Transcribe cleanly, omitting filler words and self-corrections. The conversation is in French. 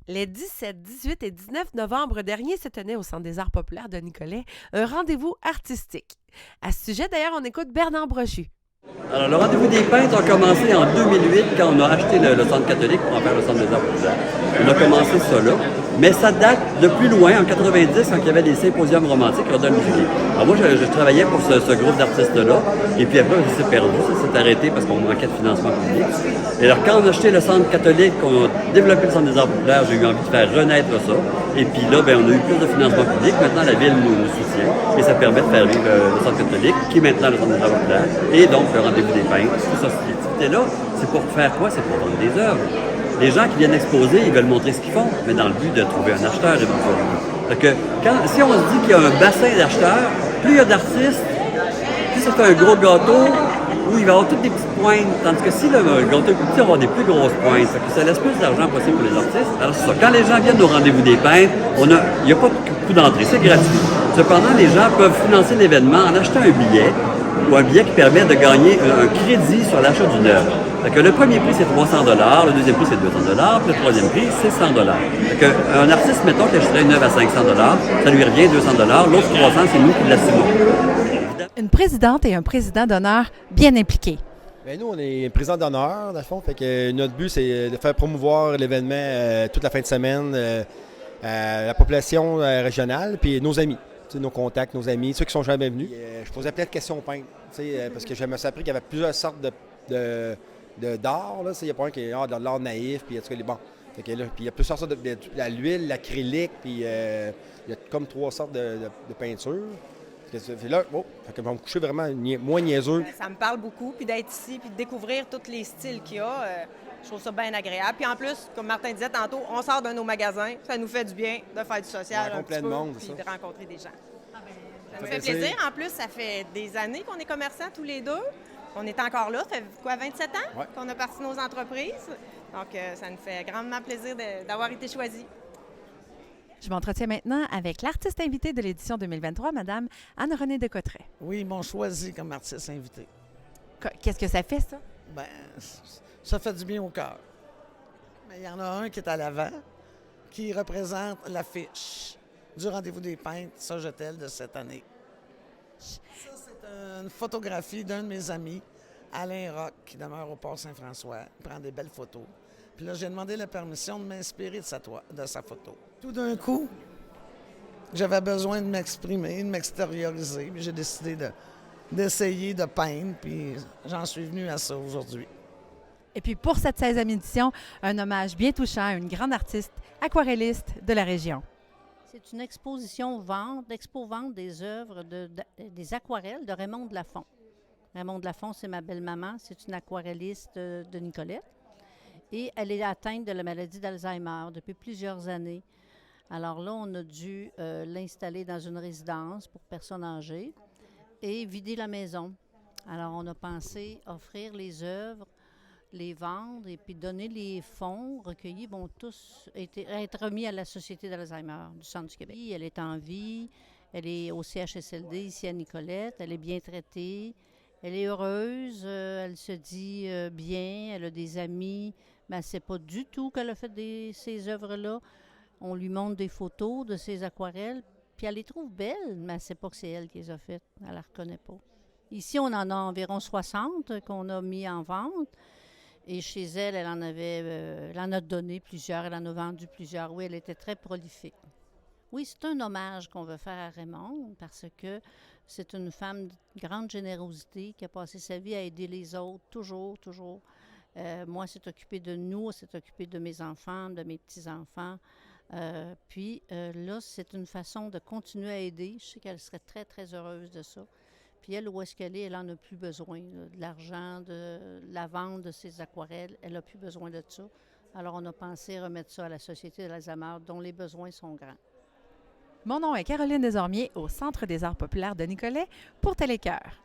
Les 17, 18 et 19 novembre dernier se tenait au Centre des arts populaires de Nicolet un rendez-vous artistique. À ce sujet, d'ailleurs, on écoute Bernard Brochu. Alors, le rendez-vous des peintres a commencé en 2008 quand on a acheté le centre catholique pour en faire le centre des arts populaires. On a commencé ça là. Mais ça date de plus loin, en 90, quand il y avait des symposiums romantiques Rodolphe Duguay. Alors moi, je travaillais pour ce groupe d'artistes-là. Et puis après, ça s'est perdu, ça s'est arrêté parce qu'on manquait de financement public. Et alors, quand on a acheté le centre catholique, qu'on a développé le centre des arts populaires, j'ai eu envie de faire renaître ça. Et puis là, on a eu plus de financement public. Maintenant, la ville nous soutient. Et ça permet de faire vivre le centre catholique, qui est maintenant le centre des arts populaires. Et donc, le rendez-vous des peintres. Tout ça, cette activité-là, c'est pour faire quoi? C'est pour vendre des œuvres. Les gens qui viennent exposer, ils veulent montrer ce qu'ils font, mais dans le but de trouver un acheteur éventuellement. Fait que si on se dit qu'il y a un bassin d'acheteurs, plus il y a d'artistes, plus c'est un gros gâteau où il va y avoir toutes des petites pointes. Tandis que si le gâteau est plus petit, on va avoir des plus grosses pointes. Fait que ça laisse plus d'argent possible pour les artistes. Alors c'est ça. Quand les gens viennent au rendez-vous des peintres, il n'y a pas de coût d'entrée, c'est gratuit. Cependant, les gens peuvent financer l'événement en achetant un billet ou un billet qui permet de gagner un crédit sur l'achat d'une œuvre. Le premier prix, c'est 300 le deuxième prix, c'est 200 puis le troisième prix, c'est 100 Un artiste, mettons, qui achèterait une œuvre à 500 ça lui revient 200 l'autre 300 c'est nous qui l'assumons. Une présidente et un président d'honneur bien impliqués. Bien, nous, on est président d'honneur, dans le fond. Fait que notre but, c'est de faire promouvoir l'événement toute la fin de semaine, la population régionale, puis nos amis. Nos contacts, nos amis, ceux qui sont jamais venus. Je posais plein de questions aux peintres, parce que je me suis appris qu'il y avait plusieurs sortes d'art. Il n'y a pas un qui est de l'art naïf, puis bon. Puis il y a plusieurs sortes de l'huile, l'acrylique, puis il y a comme 3 sortes de peinture. Là, on va me coucher vraiment moins niaiseux. Ça me parle beaucoup, puis d'être ici, puis de découvrir tous les styles qu'il y a. Je trouve ça bien agréable. Puis en plus, comme Martin disait tantôt, on sort de nos magasins. Ça nous fait du bien de faire du social un petit peu, puis de rencontrer des gens. Ça nous fait plaisir. En plus, ça fait des années qu'on est commerçants tous les deux. On est encore là. Ça fait quoi, 27 ans qu'on a parti nos entreprises. Donc, ça nous fait grandement plaisir d'avoir été choisis. Je m'entretiens maintenant avec l'artiste invitée de l'édition 2023, Mme Anne-Renée Decottret. Oui, ils m'ont choisi comme artiste invité. Qu'est-ce que ça fait, ça? Bien, ça fait du bien au cœur. Mais il y en a un qui est à l'avant, qui représente l'affiche du rendez-vous des peintres Sogetel de cette année. Ça, c'est une photographie d'un de mes amis, Alain Roch, qui demeure au Port Saint-François. Il prend des belles photos. Puis là, j'ai demandé la permission de m'inspirer de sa photo. Tout d'un coup, j'avais besoin de m'exprimer, de m'extérioriser. Puis j'ai décidé d'essayer de peindre, puis j'en suis venu à ça aujourd'hui. Et puis pour cette 16e édition, un hommage bien touchant à une grande artiste aquarelliste de la région. C'est une expo-vente des œuvres, des aquarelles de Raymond de Lafont. Raymond de Lafont, c'est ma belle-maman, c'est une aquarelliste de Nicolette. Et elle est atteinte de la maladie d'Alzheimer depuis plusieurs années. Alors là, on a dû l'installer dans une résidence pour personnes âgées et vider la maison. Alors, on a pensé offrir les œuvres, les vendre et puis donner les fonds recueillis vont tous être remis à la Société d'Alzheimer du Centre du Québec. Elle est en vie, elle est au CHSLD ici à Nicolette, elle est bien traitée, elle est heureuse, elle se dit bien, elle a des amis, mais elle ne sait pas du tout qu'elle a fait ces œuvres-là. On lui montre des photos de ses aquarelles, puis elle les trouve belles, mais elle ne sait pas que c'est elle qui les a faites, elle ne la reconnaît pas. Ici, on en a environ 60 qu'on a mis en vente. Et chez elle, elle en a donné plusieurs, elle en a vendu plusieurs. Oui, elle était très prolifique. Oui, c'est un hommage qu'on veut faire à Raymond parce que c'est une femme de grande générosité qui a passé sa vie à aider les autres, toujours, toujours. Moi, c'est occupé de nous, c'est occupé de mes enfants, de mes petits-enfants. Puis là, c'est une façon de continuer à aider. Je sais qu'elle serait très, très heureuse de ça. Puis elle, où est-ce qu'elle est, elle n'en a plus besoin de l'argent, de la vente de ses aquarelles. Elle n'a plus besoin de ça. Alors, on a pensé remettre ça à la Société de l'Alzheimer, dont les besoins sont grands. Mon nom est Caroline Desormiers, au Centre des arts populaires de Nicolet, pour Télécœur.